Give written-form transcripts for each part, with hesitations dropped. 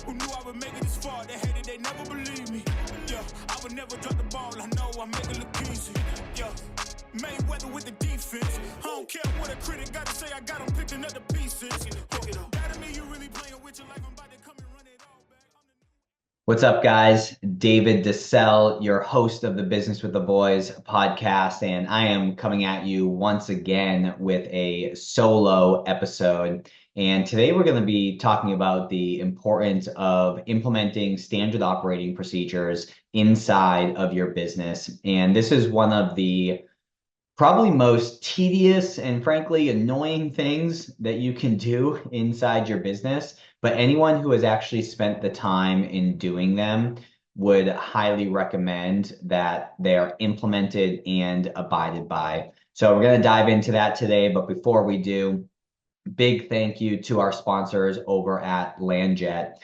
Who knew I would make it this far? They hated, they never believed me. Yeah, I would never drop the ball. I know I make it look easy. Yeah, Mayweather with the defense. I don't care what a critic got to say. I got them picking up the pieces. That mean you really playing with your life. I'm about to come and run it all back. What's up, guys? David DeCelle, your host of the Business with the Boys podcast, and I am coming at you once again with a solo episode. And today we're going to be talking about the importance of implementing standard operating procedures inside of your business. And this is one of the probably most tedious and frankly annoying things that you can do inside your business, but anyone who has actually spent the time in doing them would highly recommend that they are implemented and abided by. So we're going to dive into that today, but before we do, big thank you to our sponsors over at LandJet.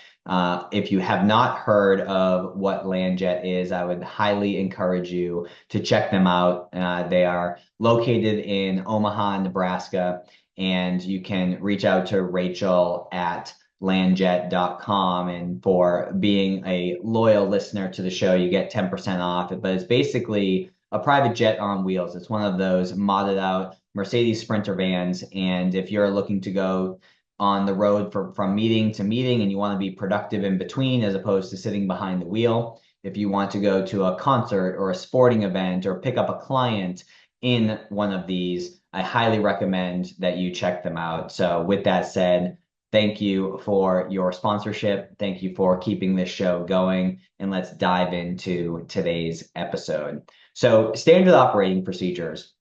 If you have not heard of what LandJet is, I would highly encourage you to check them out. They are located in Omaha, Nebraska, and you can reach out to Rachel at landjet.com. And for being a loyal listener to the show, you get 10% off. But it's basically a private jet on wheels. It's one of those modded out Mercedes Sprinter vans. And if you're looking to go on the road from meeting to meeting and you want to be productive in between as opposed to sitting behind the wheel, if you want to go to a concert or a sporting event or pick up a client in one of these, I highly recommend that you check them out. So with that said, thank you for your sponsorship. Thank you for keeping this show going. And let's dive into today's episode. So standard operating procedures,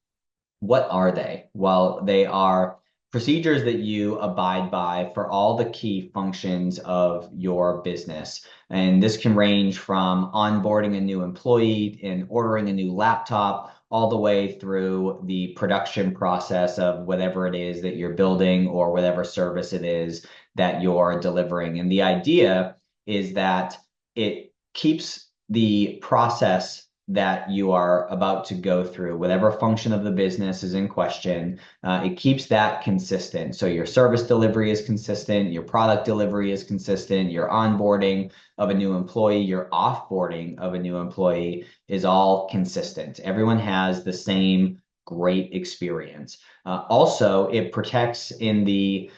what are they? Well, they are procedures that you abide by for all the key functions of your business. And this can range from onboarding a new employee and ordering a new laptop all the way through the production process of whatever it is that you're building or whatever service it is that you're delivering. And the idea is that it keeps the process that you are about to go through, whatever function of the business is in question, it keeps that consistent. So your service delivery is consistent, your product delivery is consistent, your onboarding of a new employee, your offboarding of a new employee is all consistent. Everyone has the same great experience. Also, it protects in the,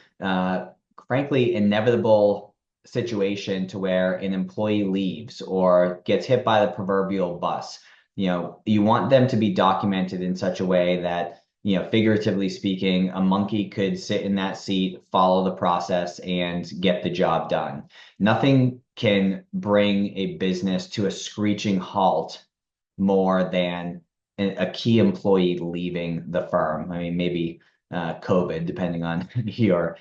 frankly, inevitable situation to where an employee leaves or gets hit by the proverbial bus. You want them to be documented in such a way that, figuratively speaking, a monkey could sit in that seat, follow the process, and get the job done. Nothing can bring a business to a screeching halt more than a key employee leaving the firm. I mean, maybe COVID, depending on your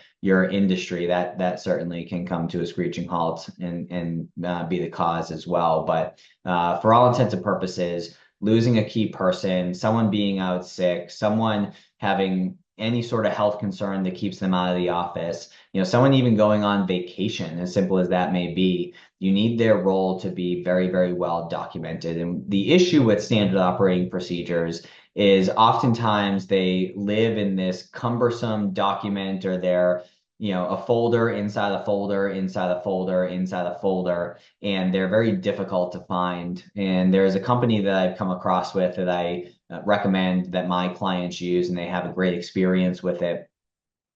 industry, that certainly can come to a screeching halt and be the cause as well. But for all intents and purposes, losing a key person, someone being out sick, someone having any sort of health concern that keeps them out of the office, someone even going on vacation, as simple as that may be, you need their role to be very, very well documented. And the issue with standard operating procedures is oftentimes they live in this cumbersome document, or they're, a folder inside a folder, inside a folder, inside a folder, and they're very difficult to find. And there's a company that I've come across with that I recommend that my clients use, and they have a great experience with it,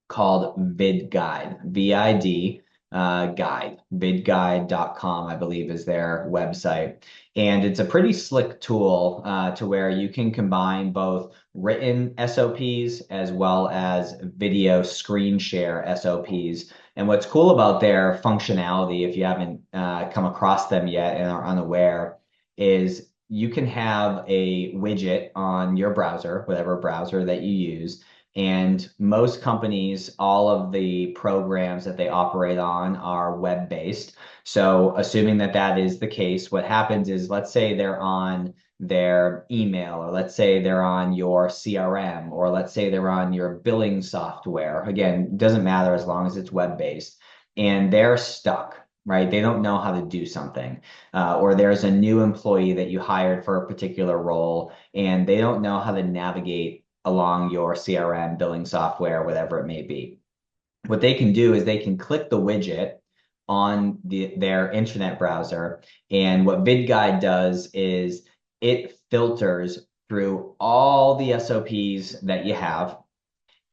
called VidGuide, VID. Guide, vidguide.com, I believe, is their website. And it's a pretty slick tool to where you can combine both written SOPs as well as video screen share SOPs. And what's cool about their functionality, if you haven't come across them yet and are unaware, is you can have a widget on your browser, whatever browser that you use. And most companies, all of the programs that they operate on are web-based. So assuming that that is the case, what happens is, let's say they're on their email, or let's say they're on your CRM, or let's say they're on your billing software. Again, it doesn't matter as long as it's web-based. And they're stuck, right? They don't know how to do something. Or there's a new employee that you hired for a particular role, and they don't know how to navigate along your CRM, billing software, whatever it may be. What they can do is they can click the widget on their internet browser. And what VidGuide does is it filters through all the SOPs that you have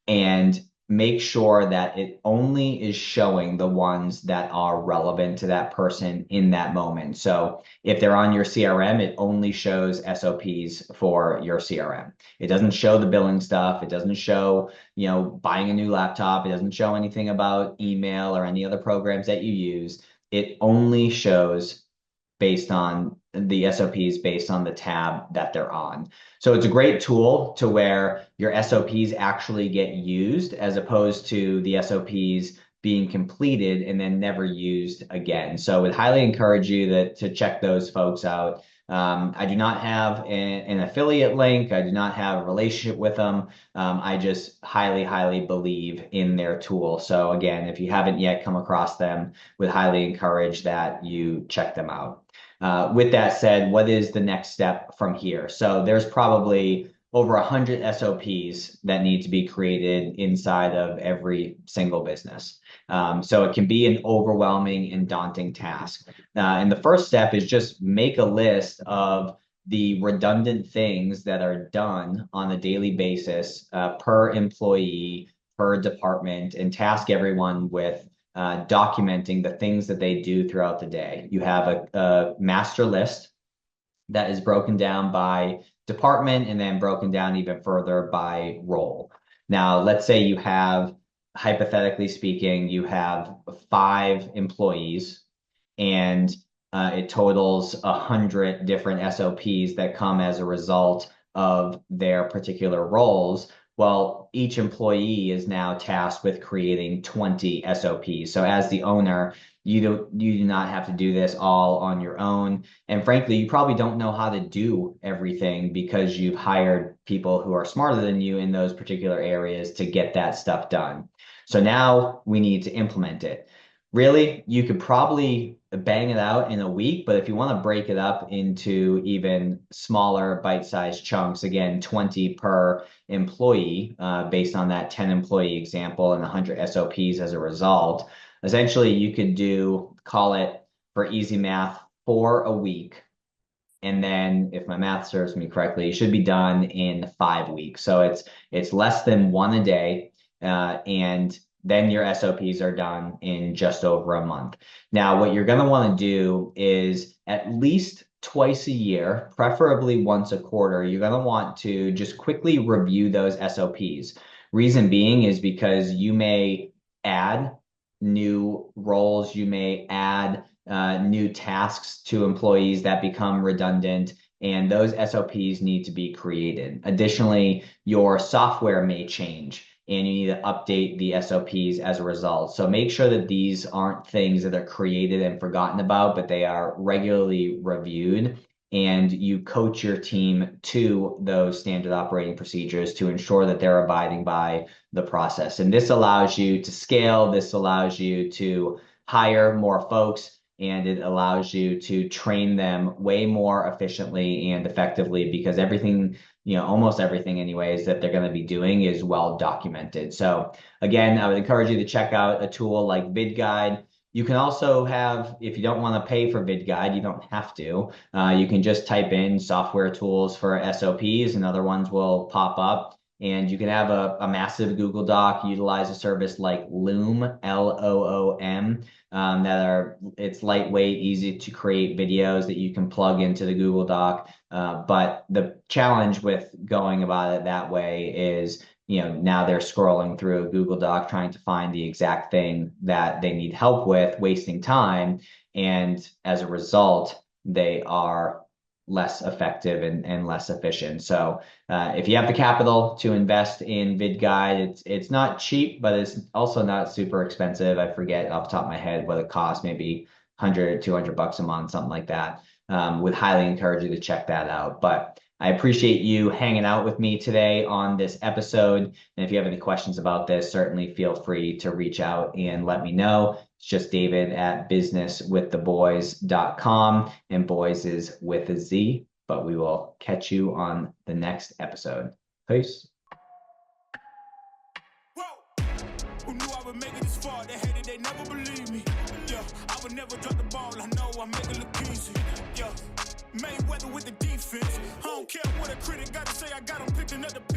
and make sure that it only is showing the ones that are relevant to that person in that moment. So if they're on your CRM, it only shows SOPs for your CRM. It doesn't show the billing stuff. It doesn't show, buying a new laptop. It doesn't show anything about email or any other programs that you use. It only shows based on the SOPs based on the tab that they're on. So it's a great tool to where your SOPs actually get used as opposed to the SOPs being completed and then never used again. So I would highly encourage you to check those folks out. I do not have an affiliate link. I do not have a relationship with them. I just highly, highly believe in their tool. So again, if you haven't yet come across them, would highly encourage that you check them out. With that said, what is the next step from here? So there's probably over 100 SOPs that need to be created inside of every single business. So it can be an overwhelming and daunting task. And the first step is just make a list of the redundant things that are done on a daily basis per employee, per department, and task everyone with documenting the things that they do throughout the day. You have a master list that is broken down by department and then broken down even further by role. Now, let's say you have, hypothetically speaking, you have 5 employees and it totals 100 different SOPs that come as a result of their particular roles. Well, each employee is now tasked with creating 20 SOPs. So as the owner, you do not have to do this all on your own. And frankly, you probably don't know how to do everything because you've hired people who are smarter than you in those particular areas to get that stuff done. So now we need to implement it. Really, you could probably bang it out in a week, but if you want to break it up into even smaller bite-sized chunks, again, 20 per employee, based on that 10 employee example and 100 SOPs as a result, essentially you could call it, for easy math, 4 a week. And then if my math serves me correctly, it should be done in 5 weeks. So it's less than 1 a day, and then your SOPs are done in just over a month. Now, what you're going to want to do is at least twice a year, preferably once a quarter, you're going to want to just quickly review those SOPs. Reason being is because you may add new roles, you may add new tasks to employees that become redundant, and those SOPs need to be created. Additionally, your software may change and you need to update the SOPs as a result. So make sure that these aren't things that are created and forgotten about, but they are regularly reviewed, and you coach your team to those standard operating procedures to ensure that they're abiding by the process. And this allows you to scale, this allows you to hire more folks, and it allows you to train them way more efficiently and effectively because everything, almost everything anyways, that they're going to be doing is well documented. So again, I would encourage you to check out a tool like VidGuide. You can also have, if you don't want to pay for VidGuide, you don't have to. You can just type in software tools for SOPs and other ones will pop up. And you can have a massive Google Doc, utilize a service like Loom, Loom, it's lightweight, easy to create videos that you can plug into the Google Doc. But the challenge with going about it that way is, now they're scrolling through a Google Doc trying to find the exact thing that they need help with, wasting time. And as a result, they are less effective and less efficient. So if you have the capital to invest in VidGuide, it's not cheap, but it's also not super expensive. I forget off the top of my head what it costs, maybe 100, 200 bucks a month, something like that. Would highly encourage you to check that out. But I appreciate you hanging out with me today on this episode. And if you have any questions about this, certainly feel free to reach out and let me know. It's just David at businesswiththeboys.com, and boys is with a Z, but we will catch you on the next episode. Peace. Whoa. Who knew I would make it this far? They hated, they never believed me. Yeah. would never drop the ball. I know I make it look easy. Yeah. Mayweather with the defense. I don't care what a critic got to say. I got him picking up the